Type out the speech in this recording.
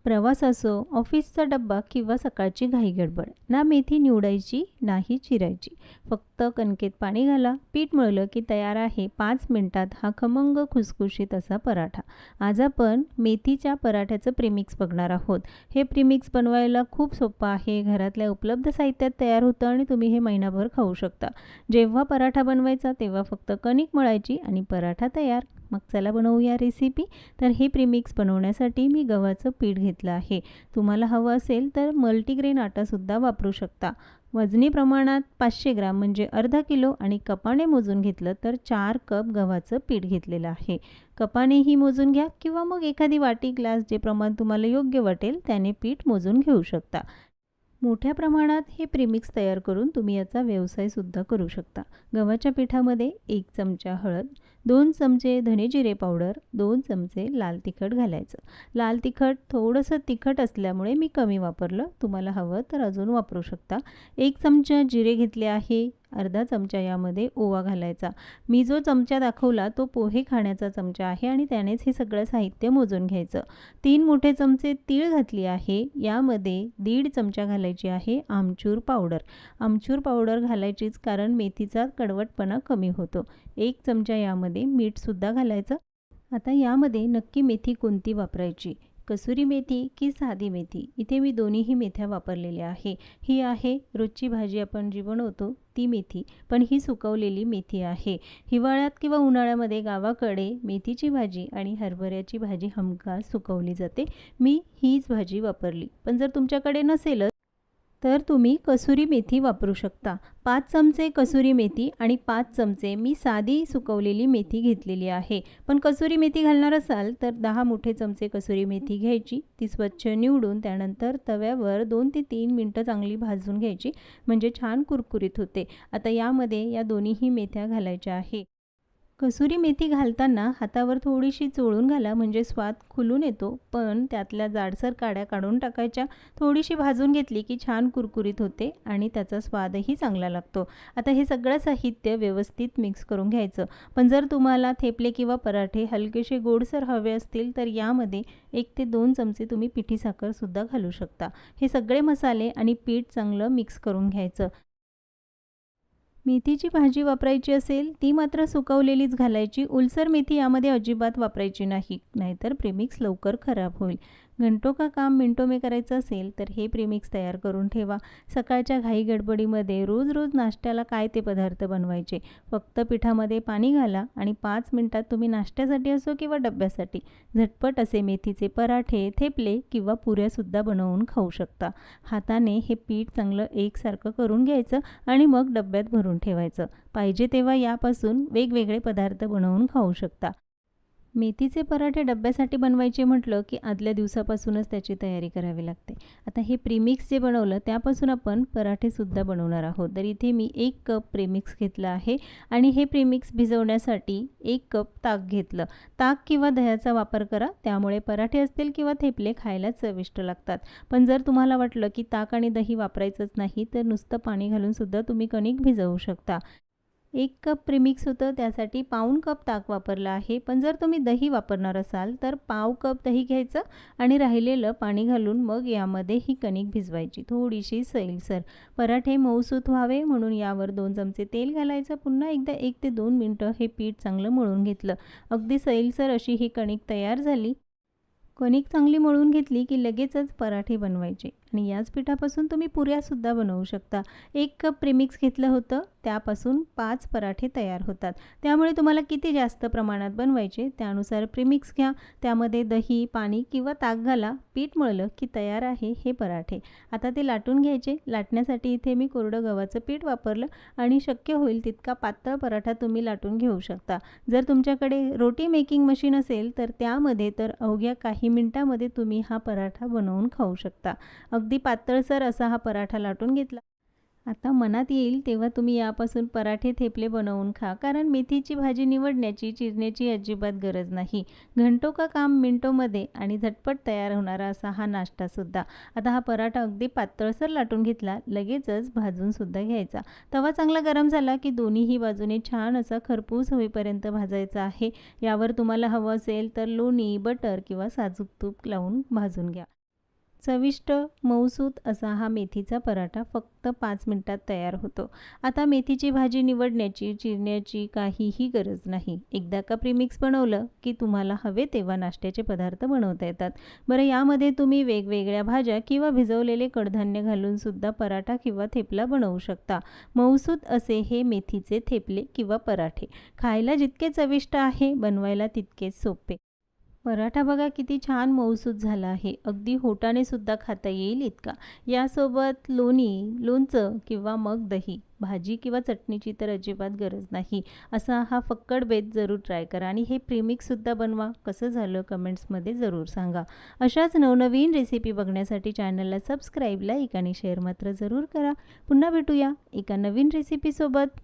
प्रवास असो, ऑफिसचा डब्बा किंवा सकाळची घाई-गडबड. ना मेथी निवडायची, नाही चिरायची. फक्त कणकेत पाणी घाला, पीठ मळलं की तयार आहे 5 मिनिटात हा खमंग खुसखुशीत असा पराठा. आज आपण मेथीच्या पराठ्याचं प्रीमिक्स बघणार आहोत. हे प्रीमिक्स बनवायला खूप सोपं आहे. घरातल्या उपलब्ध साहित्यात तयार होतं आणि तुम्ही हे महिनाभर खाऊ शकता. जेव्हा पराठा बनवायचा तेव्हा फक्त कणिक मळायची आणि पराठा तयार. मग चला बनवूया रेसिपी. तर हे प्रीमिक्स बनवण्यासाठी मी गव्हाचं पीठ घेतलं आहे. तुम्हाला हवं असेल तर मल्टीग्रेन आटासुद्धा वापरू शकता. वजनी प्रमाणात 500 ग्राम म्हणजे अर्धा किलो आणि कपाने मोजून घेतलं तर 4 कप गव्हाचं पीठ घेतलेलं आहे. कपानेही मोजून घ्या किंवा मग एखादी वाटी ग्लास जे प्रमाण तुम्हाला योग्य वाटेल त्याने पीठ मोजून घेऊ शकता. मोठ्या प्रमाणात हे प्रीमिक्स तयार करून तुम्ही याचा व्यवसायसुद्धा करू शकता. गव्हाच्या पिठामध्ये 1 चमचा हळद, 2 चमचे धने जिरे पावडर, 2 चमचे लाल तिखट घालायचं. लाल तिखट थोडंसं तिखट असल्यामुळे मी कमी वापरलं. तुम्हाला हवं तर अजून वापरू शकता. 1 चमचा जिरे घेतले आहे. अर्धा चमचा यामध्ये ओवा घालायचा. मी जो चमचा दाखवला तो पोहे खाण्याचा चमचा आहे आणि त्यानेच हे सगळं साहित्य मोजून घ्यायचं. 3 मोठे चमचे तीळ घातली आहे. यामध्ये 1.5 चमचा घालायची आहे आमचूर पावडर. आमचूर पावडर घालायचीच कारण मेथीचा कडवटपणा कमी होतो. 1 चमचा यामध्ये मीठसुद्धा घालायचं. आता यामध्ये नक्की मेथी कोणती वापरायची, कसुरी मेथी की साधी मेथी? इथे मी दोन्हीही मेथ्या वापरलेल्या आहे. ही आहे रोजची भाजी आपण जी बनवतो ती मेथी, पण ही सुकवलेली मेथी आहे. हिवाळ्यात किंवा उन्हाळ्यामध्ये गावाकडे मेथीची भाजी आणि हरभऱ्याची भाजी हमखास सुकवली जाते. मी हीच भाजी वापरली. पण जर तुमच्याकडे नसेलच तर तुम्ही कसुरी मेथी वापरू शकता. 5 चमचे कसुरी मेथी आणि 5 चमचे मी साधी सुकवलेली मेथी घेतलेली आहे. पण कसुरी मेथी घालणार असाल तर 10 मोठे चमचे कसुरी मेथी घ्यायची. ती स्वच्छ निवडून त्यानंतर तव्यावर 2 ते 3 मिनिटं चांगली भाजून घ्यायची, म्हणजे छान कुरकुरीत होते. आता यामध्ये या दोन्हीही मेथ्या घालायच्या आहे. कसुरी मेथी घालताना हातावर थोडीशी चोळून घाला, म्हणजे स्वाद खुलून येतो. पण त्यातल्या जाडसर काड्या काढून टाकायच्या. थोडीशी भाजून घेतली की छान कुरकुरीत होते आणि त्याचा स्वादही चांगला लागतो. आता हे सगळं साहित्य व्यवस्थित मिक्स करून घ्यायचं. पण जर तुम्हाला थेपले किंवा पराठे हलकेसे गोडसर हवे असतील तर यामध्ये 1 ते 2 चमचे तुम्ही पिठी साखरसुद्धा घालू शकता. हे सगळे मसाले आणि पीठ चांगलं मिक्स करून घ्यायचं. मेथीची भाजी वापरायची असेल ती मात्र सुकवलेलीच घालायची. ओलसर मेथी यामध्ये अजिबात वापरायची नाही, नाहीतर प्रीमिक्स लवकर खराब होईल. घंटो का काम मिनटो में करायचं असेल तर हे प्रीमिक्स तयार करून ठेवा. सकाळच्या घाई गडबडीमध्ये रोज रोज नाश्त्याला काय ते पदार्थ बनवायचे. फक्त पिठामध्ये पाणी घाला आणि 5 मिनिटात तुम्ही नाश्त्यासाठी असो किंवा डब्यासाठी झटपट असे मेथीचे पराठे, थेपले किंवा पुऱ्यासुद्धा बनवून खाऊ शकता. हाताने हे पीठ चांगलं एकसारखं करून घ्यायचं आणि मग डब्यात भरून ठेवायचं. पाहिजे तेव्हा यापासून वेगवेगळे पदार्थ बनवून खाऊ शकता. मेथीचे पराठे डब्यासाठी बनवायचे म्हटलं की आदल्या दिवसापासूनच त्याची तयारी करावी लागते. आता हे प्रीमिक्स जे बनवलं त्यापासून आपण पराठेसुद्धा बनवणार आहोत. तर इथे मी 1 कप प्रीमिक्स घेतलं आहे आणि हे प्रीमिक्स भिजवण्यासाठी 1 कप ताक घेतलं. ताक किंवा दह्याचा वापर करा, त्यामुळे पराठे असतील किंवा थेपले खायला चविष्ट लागतात. पण जर तुम्हाला वाटलं की ताक आणि दही वापरायचंच नाही तर नुसतं पाणी घालूनसुद्धा तुम्ही कणिक भिजवू शकता. 1 कप प्रीमिक्स होतं त्यासाठी पाऊण कप ताक वापरलं आहे. पण जर तुम्ही दही वापरणार असाल तर पाव कप दही घ्यायचं आणि राहिलेलं पाणी घालून मग यामध्ये ही कणिक भिजवायची थोडीशी सैलसर. पराठे मऊसूत व्हावे म्हणून यावर 2 चमचे तेल घालायचं. पुन्हा एकदा 1 ते 2 मिनिटं हे पीठ चांगलं मळून घेतलं. अगदी सैलसर अशी ही कणिक तयार झाली. कणिक चांगली मळून घेतली की लगेचच पराठे बनवायचे आणि याच पिठापासून तुम्ही पुऱ्यासुद्धा बनवू शकता. 1 कप प्रीमिक्स घेतलं होतं त्यापासून 5 पराठे तयार होतात. त्यामुळे तुम्हाला किती जास्त प्रमाणात बनवायचे त्यानुसार प्रीमिक्स घ्या. त्यामध्ये दही, पाणी किंवा ताक घाला. पीठ मळलं की तयार आहे हे पराठे. आता ते लाटून घ्यायचे. लाटण्यासाठी इथे मी कोरडं गव्हाचं पीठ वापरलं आणि शक्य होईल तितका पातळ पराठा तुम्ही लाटून घेऊ शकता. जर तुमच्याकडे रोटी मेकिंग मशीन असेल तर त्यामध्ये तर अवघ्या काही मिनिटांमध्ये तुम्ही हा पराठा बनवून खाऊ शकता. अगदी पातळसर असा हा पराठा लाटून घेतला. आता मनात येईल तेव्हा तुम्ही यापासून पराठे, थेपले बनवून खा, कारण मेथीची भाजी निवडण्याची, चिरण्याची अजिबात गरज नाही. घंटो का काम मिनिटोमध्ये आणि झटपट तयार होणारा असा हा नाश्तासुद्धा. आता हा पराठा अगदी पातळसर लाटून घेतला, लगेचच भाजूनसुद्धा घ्यायचा. तवा चांगला गरम झाला की दोन्हीही बाजूने छान असा खरपूस होईपर्यंत भाजायचा आहे. यावर तुम्हाला हवं असेल तर लोणी, बटर किंवा साजूक तूप लावून भाजून घ्या. चविष्ट मऊसूत असा हा मेथीचा पराठा फक्त 5 मिनिटात तयार होतो. आता मेथीची भाजी निवडण्याची, चिरण्याची काहीही गरज नाही. एकदा का प्रीमिक्स बनवलं की तुम्हाला हवे तेव्हा नाश्त्याचे पदार्थ बनवता येतात. बरं, यामध्ये तुम्ही वेगवेगळ्या भाज्या किंवा भिजवलेले कडधान्य घालून सुद्धा पराठा किंवा थेपला बनवू शकता. मऊसूत असे हे मेथीचे थेपले किंवा पराठे. खायला जितके चविष्ट आहे, बनवायला तितकेच सोपे. पराठा बघा किती छान मऊसूत झाला आहे. अगदी होटाने सुद्धा खाता येईल इतका. यासोबत लोणी, लोणचं किंवा मग दही, भाजी किंवा चटणीची तर अजिबात गरज नाही. असा हा फक्कड बेत जरूर ट्राय करा आणि हे प्रीमिक्ससुद्धा बनवा. कसं झालं कमेंट्समध्ये जरूर सांगा. अशाच नवनवीन रेसिपी बघण्यासाठी चॅनलला सबस्क्राईब, लाईक आणि शेअर मात्र जरूर करा. पुन्हा भेटूया एका नवीन रेसिपीसोबत.